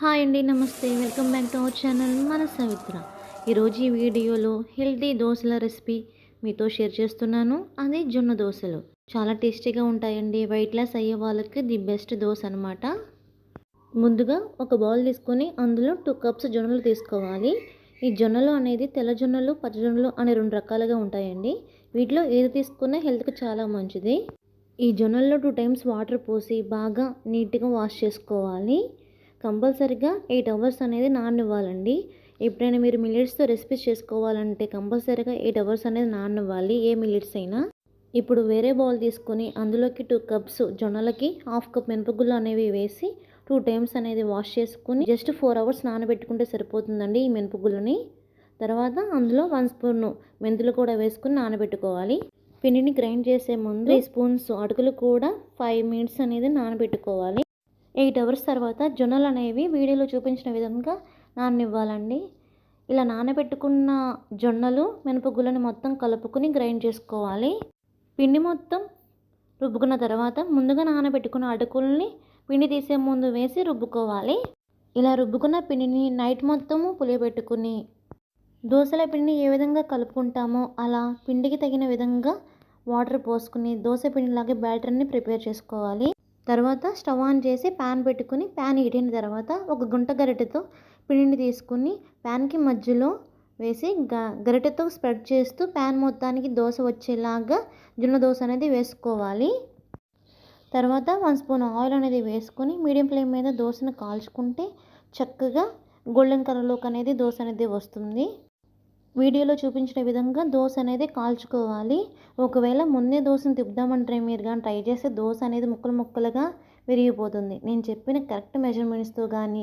Hi అండి, నమస్తే. Welcome back to our channel మన సవిత్ర. ఈరోజు ఈ వీడియోలో హెల్తీ దోశల రెసిపీ మీతో షేర్ చేస్తున్నాను. అది జొన్న దోశలు. చాలా టేస్టీగా ఉంటాయండి. వెయిట్ లాస్ అయ్యే వాళ్ళకి ది బెస్ట్ దోశ అనమాట. ముందుగా ఒక బౌల్ తీసుకొని అందులో 2 కప్స్ జొన్నలు తీసుకోవాలి. ఈ జొన్నలు అనేది తెల్ల జొన్నలు, పచ్చ జొన్నలు అనే 2 రకాలుగా ఉంటాయండి. వీటిలో ఏది తీసుకున్నా హెల్త్కి చాలా మంచిది. ఈ జొన్నల్లో 2 టైమ్స్ వాటర్ పోసి బాగా నీట్గా వాష్ చేసుకోవాలి. కంపల్సరీగా 8 అవర్స్ అనేది నాననివ్వాలండి. ఎప్పుడైనా మీరు మిల్లెట్స్తో రెసిపీస్ చేసుకోవాలంటే కంపల్సరీగా 8 అవర్స్ అనేది నాననివ్వాలి, ఏ మిల్లెట్స్ అయినా. ఇప్పుడు వేరే బౌల్ తీసుకొని అందులోకి 2 కప్స్ జొన్నలకి 1/2 కప్ మినపగుళ్ళు అనేవి వేసి 2 టైమ్స్ అనేది వాష్ చేసుకుని జస్ట్ 4 అవర్స్ నానబెట్టుకుంటే సరిపోతుందండి ఈ మినపగుళ్ళని. తర్వాత అందులో 1 స్పూన్ మెంతులు కూడా వేసుకుని నానబెట్టుకోవాలి. పిండిని గ్రైండ్ చేసే ముందు 3 స్పూన్స్ అటుకులు కూడా 5 మినిట్స్ అనేది నానబెట్టుకోవాలి. 8 అవర్స్ తర్వాత జొన్నలు అనేవి వీడియోలో చూపించిన విధంగా నాననివ్వాలండి. ఇలా నానబెట్టుకున్న జొన్నలు మినపగుళ్ళని మొత్తం కలుపుకుని గ్రైండ్ చేసుకోవాలి. పిండి మొత్తం రుబ్బుకున్న తర్వాత ముందుగా నానబెట్టుకున్న అటుకుల్ని పిండి తీసే ముందు వేసి రుబ్బుకోవాలి. ఇలా రుబ్బుకున్న పిండిని నైట్ మొత్తము పులియబెట్టుకుని దోశల పిండిని ఏ విధంగా కలుపుకుంటామో అలా పిండికి తగిన విధంగా వాటర్ పోసుకుని దోశ పిండిలాగే బ్యాటర్ని ప్రిపేర్ చేసుకోవాలి. తర్వాత స్టవ్ ఆన్ చేసి ప్యాన్ పెట్టుకుని ప్యాన్ హీట్ అయిన తర్వాత ఒక గుంట గరిటెతో పిండిని తీసుకుని ప్యాన్కి మధ్యలో వేసి గరిటెతో స్ప్రెడ్ చేస్తూ ప్యాన్ మొత్తానికి దోశ వచ్చేలాగా జొన్న దోశ అనేది వేసుకోవాలి. తర్వాత 1 స్పూన్ ఆయిల్ అనేది వేసుకొని మీడియం ఫ్లేమ్ మీద దోశను కాల్చుకుంటే చక్కగా గోల్డెన్ కలర్లోకి అనేది దోశ అనేది వస్తుంది. వీడియోలో చూపించిన విధంగా దోశ అనేది కాల్చుకోవాలి. ఒకవేళ ముందే దోశను తిప్పుదామంటే మీరు కానీ ట్రై చేస్తే దోశ అనేది ముక్కలు ముక్కలుగా విరిగిపోతుంది. నేను చెప్పిన కరెక్ట్ మెజర్మెంట్స్తో కానీ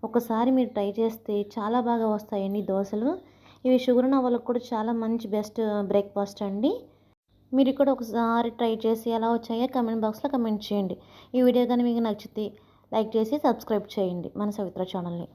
ఒకసారి మీరు ట్రై చేస్తే చాలా బాగా వస్తాయండి దోశలు. ఇవి షుగర్ ఉన్న వాళ్ళకి కూడా చాలా మంచి బెస్ట్ బ్రేక్ఫాస్ట్ అండి. మీరు కూడా ఒకసారి ట్రై చేసి ఎలా వచ్చాయో కమెంట్ బాక్స్లో కమెంట్ చేయండి. ఈ వీడియో కానీ మీకు నచ్చితే లైక్ చేసి సబ్స్క్రైబ్ చేయండి మన సవిత్ర ఛానల్ని.